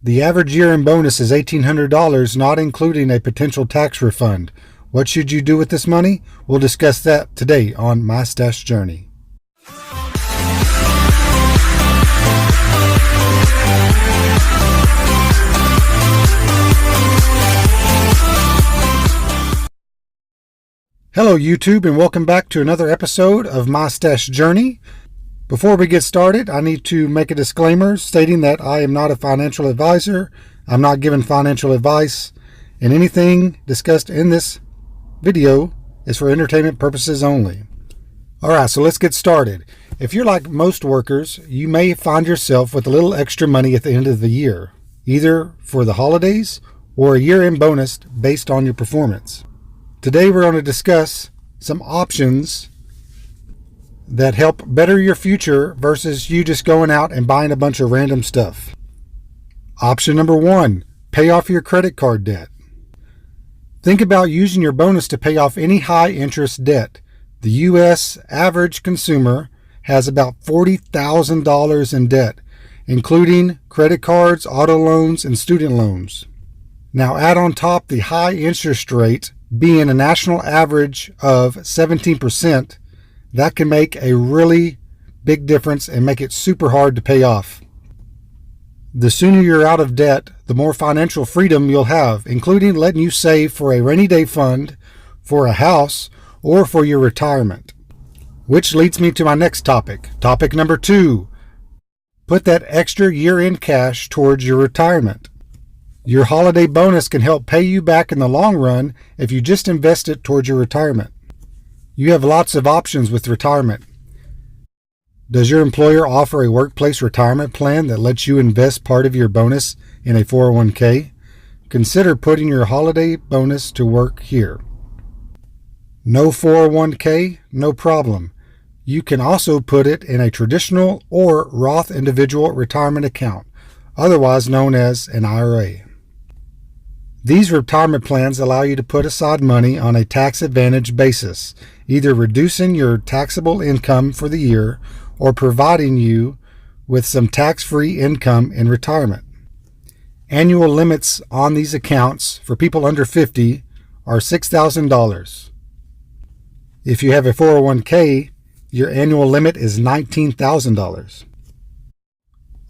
The average year-end bonus is $1,800, not including a potential tax refund. What should you do with this money? We'll discuss that today on My Stash Journey. Hello YouTube, and welcome back to another episode of My Stash Journey. Before we get started, I need to make a disclaimer stating that I am not a financial advisor. I'm not giving financial advice, and anything discussed in this video is for entertainment purposes only. Alright, so let's get started. If you're like most workers, you may find yourself with a little extra money at the end of the year, either for the holidays or a year-end bonus based on your performance. Today we're going to discuss some options that help better your future versus you just going out and buying a bunch of random stuff. Option number 1, pay off your credit card debt. Think about using your bonus to pay off any high interest debt. The U.S. average consumer has about $40,000 in debt, including credit cards, auto loans, and student loans. Now add on top the high interest rate being a national average of 17%, that can make a really big difference and make it super hard to pay off. The sooner you're out of debt, the more financial freedom you'll have, including letting you save for a rainy day fund, for a house, or for your retirement. Which leads me to my next topic. Topic number 2. Put that extra year-end cash towards your retirement. Your holiday bonus can help pay you back in the long run if you just invest it towards your retirement. You have lots of options with retirement. Does your employer offer a workplace retirement plan that lets you invest part of your bonus in a 401k? Consider putting your holiday bonus to work here. No 401k? No problem. You can also put it in a traditional or Roth individual retirement account, otherwise known as an IRA. These retirement plans allow you to put aside money on a tax-advantaged basis, either reducing your taxable income for the year or providing you with some tax-free income in retirement. Annual limits on these accounts for people under 50 are $6,000. If you have a 401k, your annual limit is $19,000.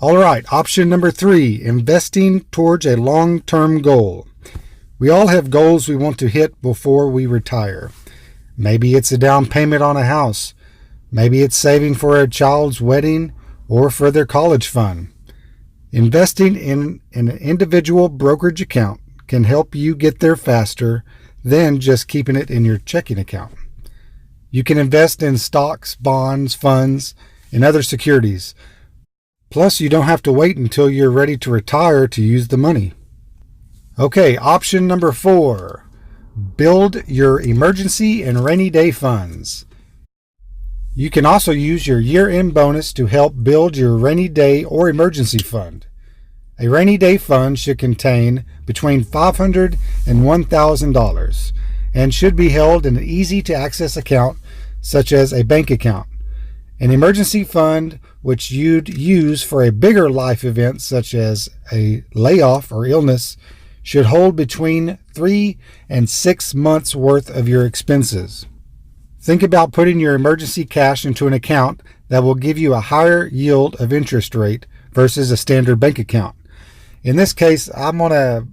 All right, option number 3, investing towards a long-term goal. We all have goals we want to hit before we retire. Maybe it's a down payment on a house. Maybe it's saving for a child's wedding or for their college fund. Investing in an individual brokerage account can help you get there faster than just keeping it in your checking account. You can invest in stocks, bonds, funds, and other securities. Plus, you don't have to wait until you're ready to retire to use the money. Okay, option number 4. Build your emergency and rainy day funds. You can also use your year-end bonus to help build your rainy day or emergency fund. A rainy day fund should contain between $500 and $1,000 and should be held in an easy-to-access account such as a bank account. An emergency fund, which you'd use for a bigger life event such as a layoff or illness, should hold between 3 and 6 months worth of your expenses. Think about putting your emergency cash into an account that will give you a higher yield of interest rate versus a standard bank account. In this case, I'm going to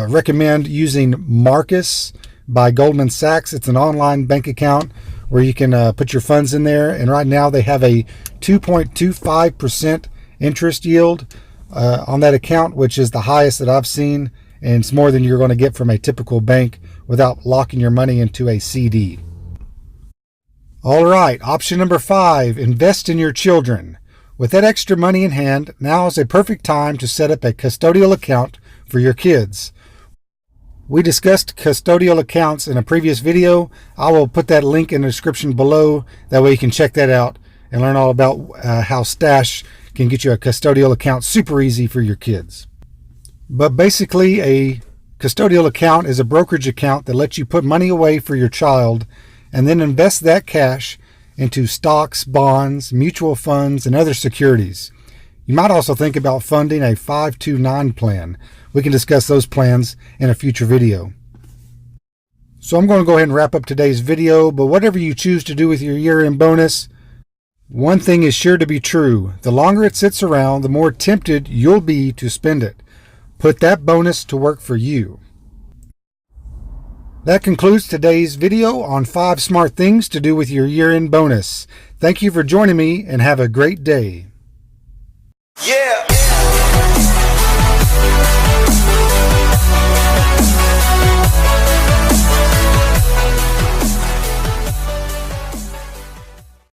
recommend using Marcus by Goldman Sachs. It's an online bank account where you can put your funds in there, and right now they have a 2.25% interest yield on that account, which is the highest that I've seen, and it's more than you're going to get from a typical bank without locking your money into a CD. All right, option number 5, invest in your children. With that extra money in hand, now is a perfect time to set up a custodial account for your kids. We discussed custodial accounts in a previous video. I will put that link in the description below. That way you can check that out and learn all about how Stash can get you a custodial account super easy for your kids. But basically, a custodial account is a brokerage account that lets you put money away for your child and then invest that cash into stocks, bonds, mutual funds, and other securities. You might also think about funding a 529 plan. We can discuss those plans in a future video. So I'm going to go ahead and wrap up today's video, but whatever you choose to do with your year-end bonus, one thing is sure to be true. The longer it sits around, the more tempted you'll be to spend it. Put that bonus to work for you. That concludes today's video on 5 smart things to do with your year-end bonus. Thank you for joining me and have a great day. Yeah.